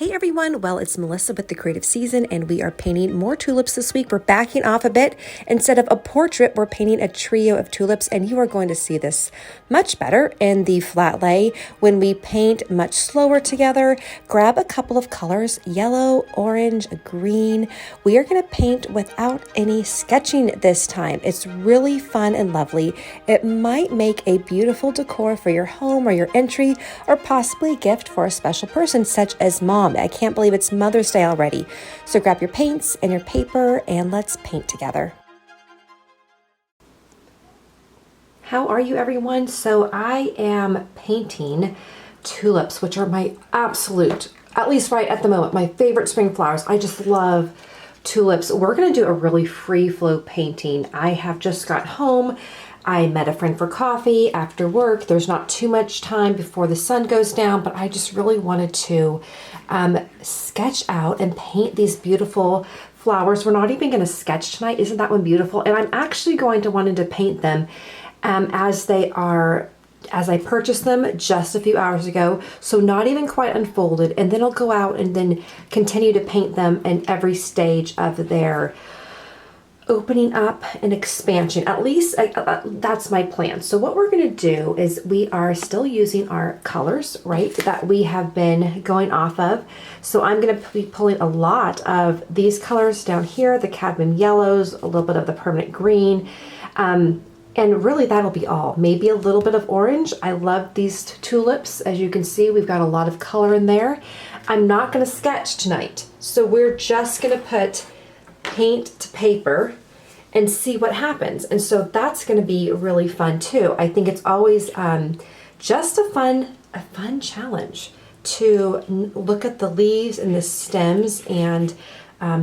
Hey everyone, well, it's Melissa with The Creative Season, and we are painting more tulips this week. We're backing off a bit. Instead of a portrait, we're painting a trio of tulips, and you are going to see this much better in the flat lay when we paint much slower together. Grab a couple of colors, yellow, orange, green. We are going to paint without any sketching this time. It's really fun and lovely. It might make a beautiful decor for your home or your entry, or possibly a gift for a special person such as mom. I can't believe it's Mother's Day already. So grab your paints and your paper and let's paint together. How are you, everyone? So I am painting tulips, which are my absolute, at least right at the moment, my favorite spring flowers. I just love tulips. We're going to do a really free flow painting. I have just got home. I met a friend for coffee after work. There's not too much time before the sun goes down, but I just really wanted to sketch out and paint these beautiful flowers. We're not even going to sketch tonight. Isn't that one beautiful? And I'm actually going to wanted to paint them as I purchased them just a few hours ago, so not even quite unfolded, and then I'll go out and then continue to paint them in every stage of their opening up and expansion. At least that's my plan. So what we're going to do is we are still using our colors, right, that we have been going off of. So I'm going to be pulling a lot of these colors down here, the cadmium yellows, a little bit of the permanent green, and really that'll be all. Maybe a little bit of orange. I love these tulips. As you can see, we've got a lot of color in there. I'm not going to sketch tonight, so we're just going to put paint to paper and see what happens. And so that's going to be really fun too. I think it's always just a fun challenge to look at the leaves and the stems and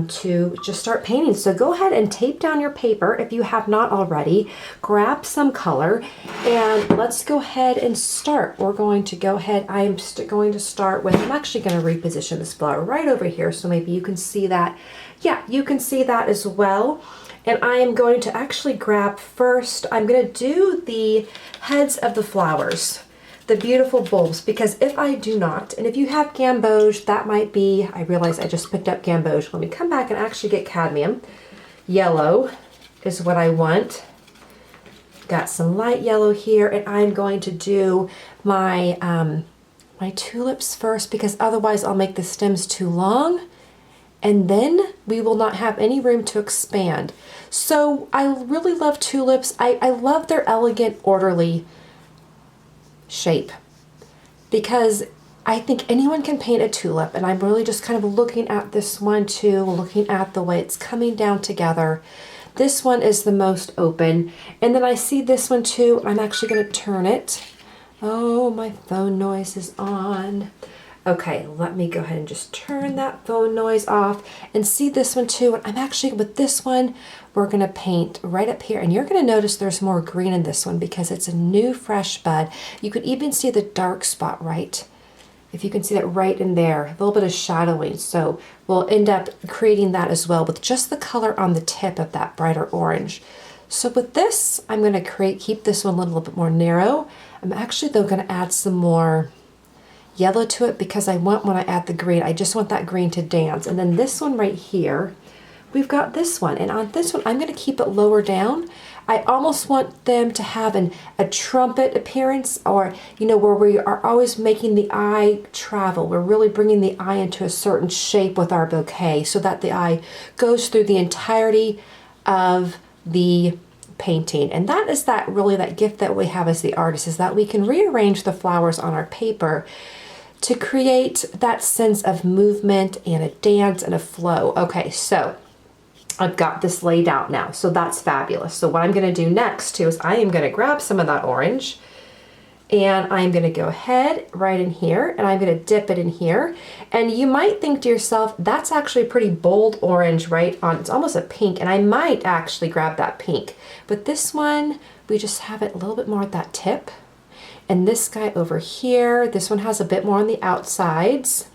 to just start painting. So go ahead and tape down your paper if you have not already. Grab some color and let's go ahead and start. We're going to go ahead. I'm going to start with, I'm actually going to reposition this flower right over here so maybe you can see that. Yeah, you can see that as well. And I am going to actually grab first, I'm going to do the heads of the flowers, the beautiful bulbs, because if I do not, and if you have gamboge, that might be, I realize I just picked up gamboge. Let me come back and actually get cadmium. Yellow is what I want. Got some light yellow here, and I'm going to do my, my tulips first, because otherwise I'll make the stems too long, and then we will not have any room to expand. So I really love tulips. I love their elegant, orderly shape, because I think anyone can paint a tulip, and I'm really just kind of looking at this one too, looking at the way it's coming down together. This one is the most open, and then I see this one too. I'm actually going to turn it. Oh, my phone noise is on. Okay, let me go ahead and just turn that phone noise off and see this one too. And I'm actually, with this one, we're gonna paint right up here. And you're gonna notice there's more green in this one because it's a new fresh bud. You could even see the dark spot, right? If you can see that right in there, a little bit of shadowing. So we'll end up creating that as well with just the color on the tip of that brighter orange. So with this, I'm gonna keep this one a little bit more narrow. I'm actually though gonna add some more yellow to it because I want, when I add the green, I just want that green to dance. And then this one right here, we've got this one, and on this one I'm going to keep it lower down. I almost want them to have a trumpet appearance, or you know, where we are always making the eye travel. We're really bringing the eye into a certain shape with our bouquet so that the eye goes through the entirety of the painting. And that is that gift that we have as the artist, is that we can rearrange the flowers on our paper to create that sense of movement and a dance and a flow. Okay, so I've got this laid out now, so that's fabulous. So what I'm going to do next too is I am going to grab some of that orange, and I'm going to go ahead right in here, and I'm going to dip it in here. And you might think to yourself, that's actually a pretty bold orange, right? It's almost a pink, and I might actually grab that pink. But this one, we just have it a little bit more at that tip. And this guy over here, this one has a bit more on the outsides.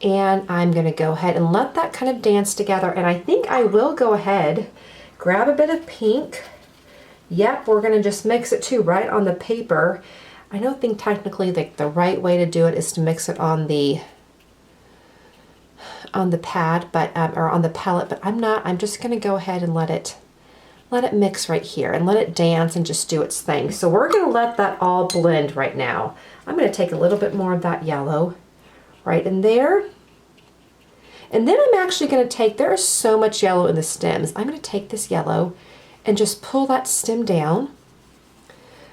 And I'm going to go ahead and let that kind of dance together. And I think I will go ahead, grab a bit of pink. Yep, we're going to just mix it too right on the paper. I don't think technically the right way to do it is to mix it on the on the pad, but or on the palette, but I'm not. I'm just going to go ahead and let it mix right here and let it dance and just do its thing. So we're going to let that all blend right now. I'm going to take a little bit more of that yellow right in there. And then I'm actually going to take, there is so much yellow in the stems. I'm going to take this yellow and just pull that stem down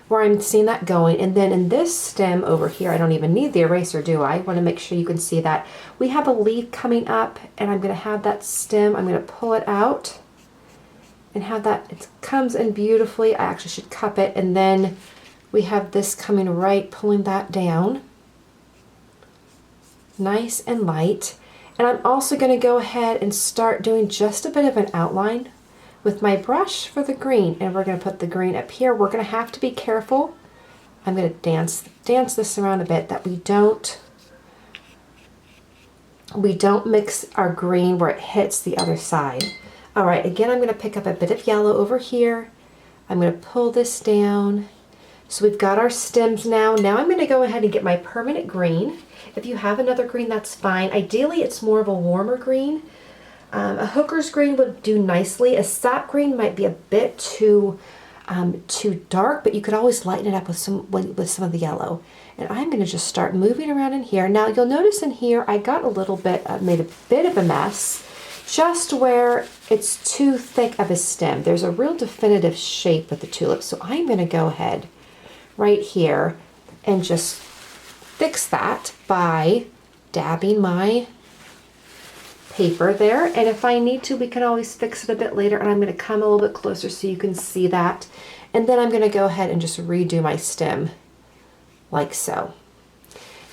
where I'm seeing that going. And then in this stem over here, I don't even need the eraser, do I? I want to make sure you can see that. We have a leaf coming up, and I'm going to have that stem, I'm going to pull it out and have that, it comes in beautifully. I actually should cup it. And then we have this coming right, pulling that down. Nice and light. And I'm also going to go ahead and start doing just a bit of an outline with my brush for the green, and we're going to put the green up here. We're going to have to be careful. I'm going to dance this around a bit that we don't mix our green where it hits the other side. All right, again, I'm going to pick up a bit of yellow over here. I'm going to pull this down. So we've got our stems now. Now I'm going to go ahead and get my permanent green. If you have another green, that's fine. Ideally, it's more of a warmer green. A hooker's green would do nicely. A sap green might be a bit too dark, but you could always lighten it up with some of the yellow. And I'm going to just start moving around in here. Now you'll notice in here I got a little bit, made a bit of a mess, just where it's too thick of a stem. There's a real definitive shape with the tulips, so I'm going to go ahead right here and just fix that by dabbing my paper there. And if I need to, we can always fix it a bit later, and I'm going to come a little bit closer so you can see that. And then I'm going to go ahead and just redo my stem like so.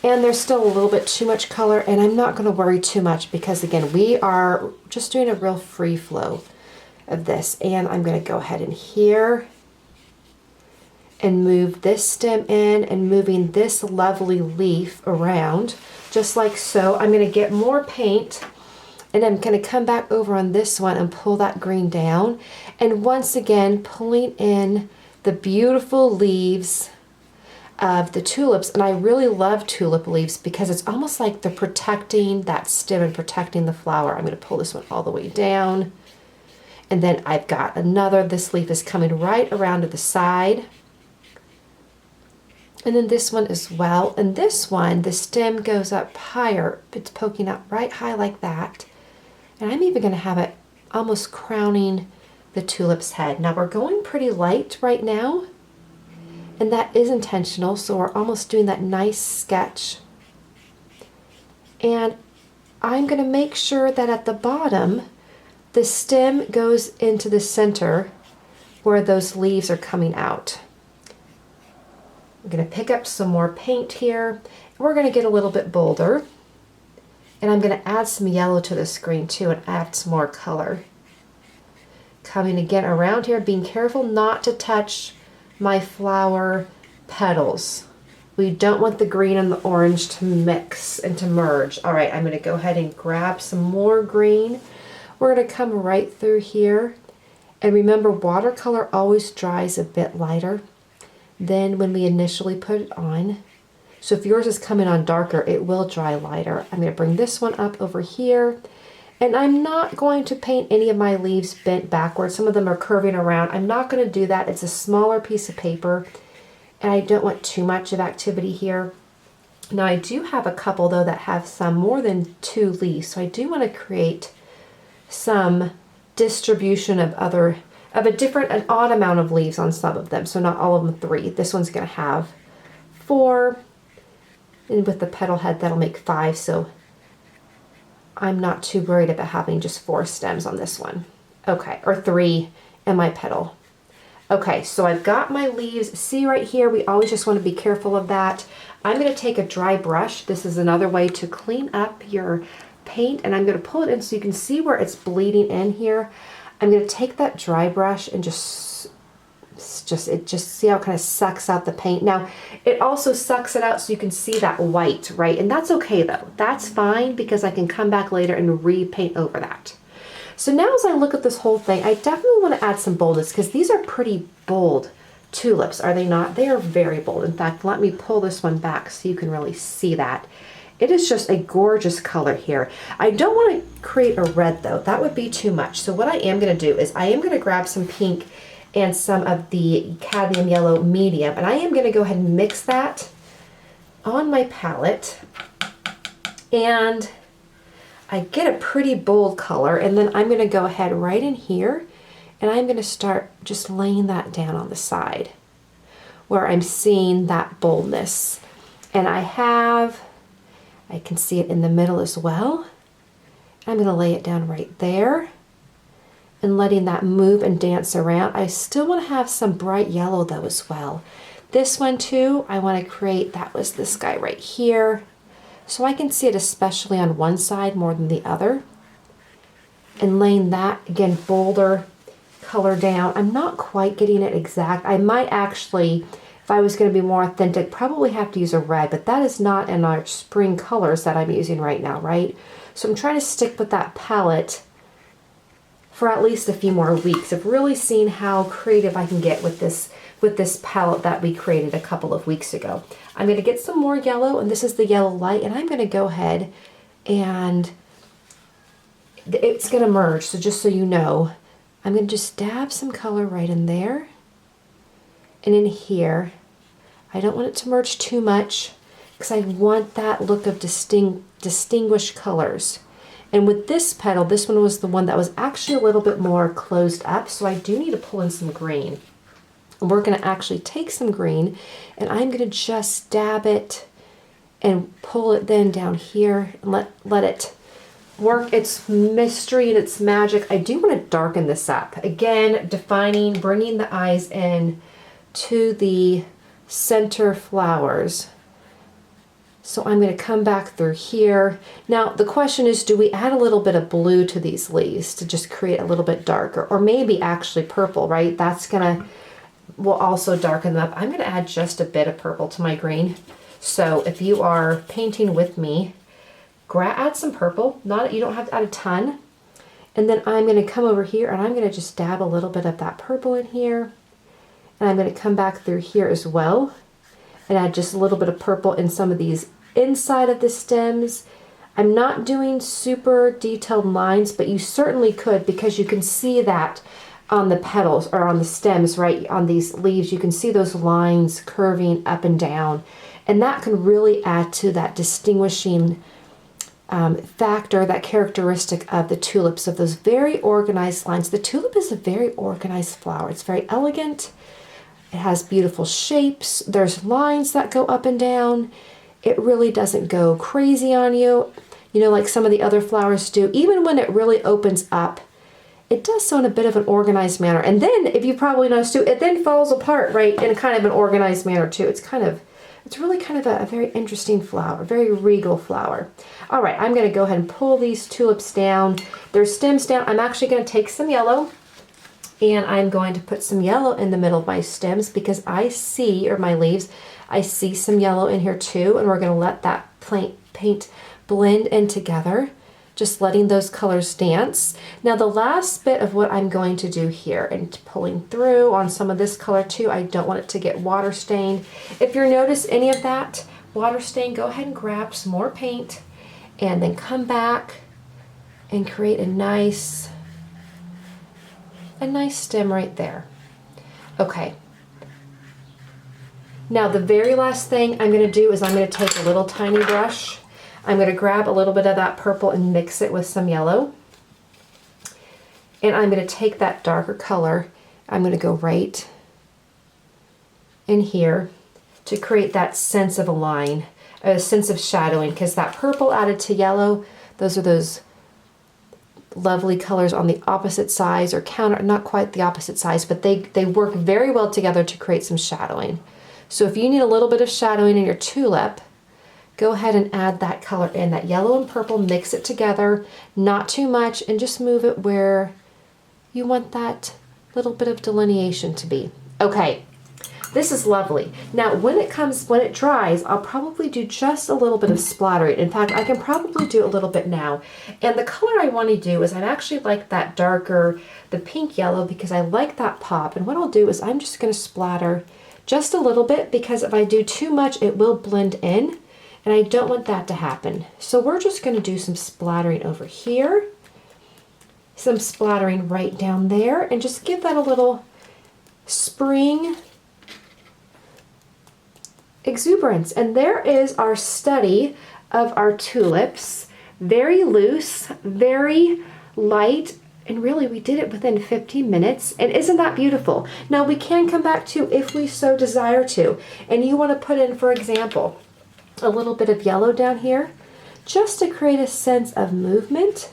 And there's still a little bit too much color, and I'm not going to worry too much because again, we are just doing a real free flow of this. And I'm going to go ahead in here and move this stem in and moving this lovely leaf around just like so. I'm going to get more paint, and I'm going to come back over on this one and pull that green down. And once again, pulling in the beautiful leaves of the tulips. And I really love tulip leaves because it's almost like they're protecting that stem and protecting the flower. I'm going to pull this one all the way down. And then I've got another, this leaf is coming right around to the side. And then this one as well. And this one, the stem goes up higher. It's poking up right high like that. And I'm even going to have it almost crowning the tulip's head. Now we're going pretty light right now, and that is intentional, so we're almost doing that nice sketch. And I'm going to make sure that at the bottom, the stem goes into the center where those leaves are coming out. I'm going to pick up some more paint here. We're going to get a little bit bolder. And I'm going to add some yellow to the screen too and add some more color. Coming again around here, being careful not to touch my flower petals. We don't want the green and the orange to mix and to merge. All right, I'm going to go ahead and grab some more green. We're going to come right through here. And remember, watercolor always dries a bit lighter than when we initially put it on. So if yours is coming on darker, it will dry lighter. I'm going to bring this one up over here. And I'm not going to paint any of my leaves bent backwards. Some of them are curving around. I'm not going to do that. It's a smaller piece of paper, and I don't want too much of activity here. Now I do have a couple though that have some more than 2 leaves. So I do want to create some distribution of an odd amount of leaves on some of them. So not all of them 3. This one's going to have 4. And with the petal head, that'll make 5, so I'm not too worried about having just 4 stems on this one. Okay, or 3 in my petal. Okay, so I've got my leaves. See right here, we always just want to be careful of that. I'm going to take a dry brush. This is another way to clean up your paint, and I'm going to pull it in so you can see where it's bleeding in here. I'm going to take that dry brush and just see how it kind of sucks out the paint. Now, it also sucks it out so you can see that white, right? And that's okay though. That's fine because I can come back later and repaint over that. So now as I look at this whole thing, I definitely want to add some boldness because these are pretty bold tulips, are they not? They are very bold. In fact, let me pull this one back so you can really see that. It is just a gorgeous color here. I don't want to create a red though. That would be too much. So what I am going to do is I am going to grab some pink and some of the cadmium yellow medium, and I am going to go ahead and mix that on my palette, and I get a pretty bold color, and then I'm going to go ahead right in here and I'm going to start just laying that down on the side where I'm seeing that boldness. And I can see it in the middle as well. I'm going to lay it down right there and letting that move and dance around. I still want to have some bright yellow though as well. This one too, I want to create, that was this guy right here. So I can see it especially on one side more than the other. And laying that, again, bolder color down. I'm not quite getting it exact. I might actually, if I was going to be more authentic, probably have to use a red, but that is not in our spring colors that I'm using right now, right? So I'm trying to stick with that palette for at least a few more weeks of really seeing how creative I can get with this palette that we created a couple of weeks ago. I'm going to get some more yellow, and this is the yellow light, and I'm going to go ahead and it's going to merge. So just so you know, I'm going to just dab some color right in there and in here. I don't want it to merge too much because I want that look of distinguished colors. And with this petal, this one was the one that was actually a little bit more closed up, so I do need to pull in some green. And we're going to actually take some green, and I'm going to just dab it and pull it then down here and let it work its mystery and its magic. I do want to darken this up. Again, defining, bringing the eyes in to the center flowers. So I'm going to come back through here. Now the question is, do we add a little bit of blue to these leaves to just create a little bit darker, or maybe actually purple, right? That's gonna, will also darken them up. I'm going to add just a bit of purple to my green. So if you are painting with me, add some purple. You don't have to add a ton. And then I'm going to come over here and I'm going to just dab a little bit of that purple in here. And I'm going to come back through here as well and add just a little bit of purple in some of these inside of the stems. I'm not doing super detailed lines, but you certainly could, because you can see that on the petals or on the stems, right? On these leaves, you can see those lines curving up and down. And that can really add to that distinguishing factor, that characteristic of the tulips, of those very organized lines. The tulip is a very organized flower. It's very elegant. It has beautiful shapes. There's lines that go up and down. It really doesn't go crazy on you, like some of the other flowers do. Even when it really opens up, it does so in a bit of an organized manner. And then, if you probably noticed too, it then falls apart, right, in kind of an organized manner too. It's really kind of a very interesting flower, very regal flower. All right, I'm going to go ahead and pull these tulips down, their stems down. I'm actually going to take some yellow, and I'm going to put some yellow in the middle of my stems because I see, or my leaves, I see some yellow in here too, and we're going to let that paint blend in together, just letting those colors dance. Now the last bit of what I'm going to do here, and pulling through on some of this color too, I don't want it to get water stained. If you notice any of that water stain, go ahead and grab some more paint and then come back and create a nice stem right there. Okay. Now the very last thing I'm going to do is I'm going to take a little tiny brush. I'm going to grab a little bit of that purple and mix it with some yellow. And I'm going to take that darker color. I'm going to go right in here to create that sense of a line, a sense of shadowing, because that purple added to yellow, those are those lovely colors on the opposite sides, or not quite the opposite sides, but they work very well together to create some shadowing. So if you need a little bit of shadowing in your tulip, go ahead and add that color in, that yellow and purple, mix it together, not too much, and just move it where you want that little bit of delineation to be. Okay, this is lovely. Now when it dries, I'll probably do just a little bit of splattering. In fact, I can probably do a little bit now. And the color I want to do is I actually like that darker, the pink yellow, because I like that pop. And what I'll do is I'm just going to splatter just a little bit, because if I do too much, it will blend in. And I don't want that to happen. So we're just going to do some splattering over here, some splattering right down there, and just give that a little spring exuberance. And there is our study of our tulips. Very loose, very light, and really we did it within 15 minutes. And isn't that beautiful? Now we can come back to if we so desire to, and you want to put in, for example, a little bit of yellow down here just to create a sense of movement,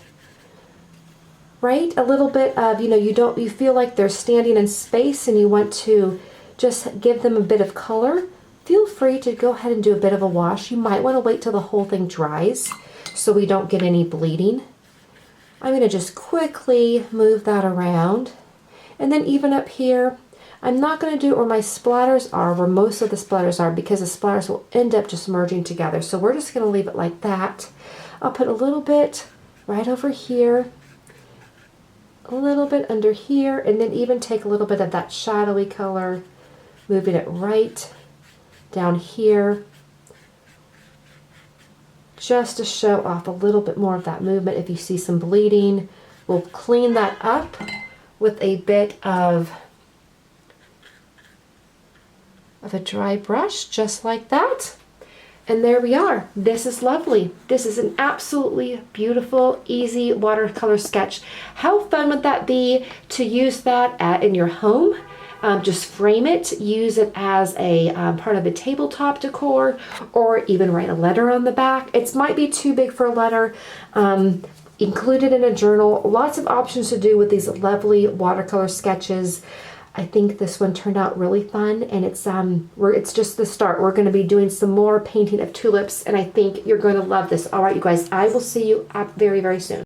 right? A little bit of, you feel like they're standing in space and you want to just give them a bit of color. Feel free to go ahead and do a bit of a wash. You might want to wait till the whole thing dries so we don't get any bleeding. I'm going to just quickly move that around. And then even up here, I'm not going to do it where my splatters are, where most of the splatters are, because the splatters will end up just merging together. So we're just going to leave it like that. I'll put a little bit right over here, a little bit under here, and then even take a little bit of that shadowy color, moving it right down here, just to show off a little bit more of that movement. If you see some bleeding, we'll clean that up with a bit of a dry brush, just like that. And there we are. This is lovely. This is an absolutely beautiful, easy watercolor sketch. How fun would that be to use that in your home? Just frame it, use it as a part of a tabletop decor, or even write a letter on the back. It might be too big for a letter. Include it in a journal. Lots of options to do with these lovely watercolor sketches. I think this one turned out really fun, and it's just the start. We're going to be doing some more painting of tulips, and I think you're going to love this. All right, you guys, I will see you very, very soon.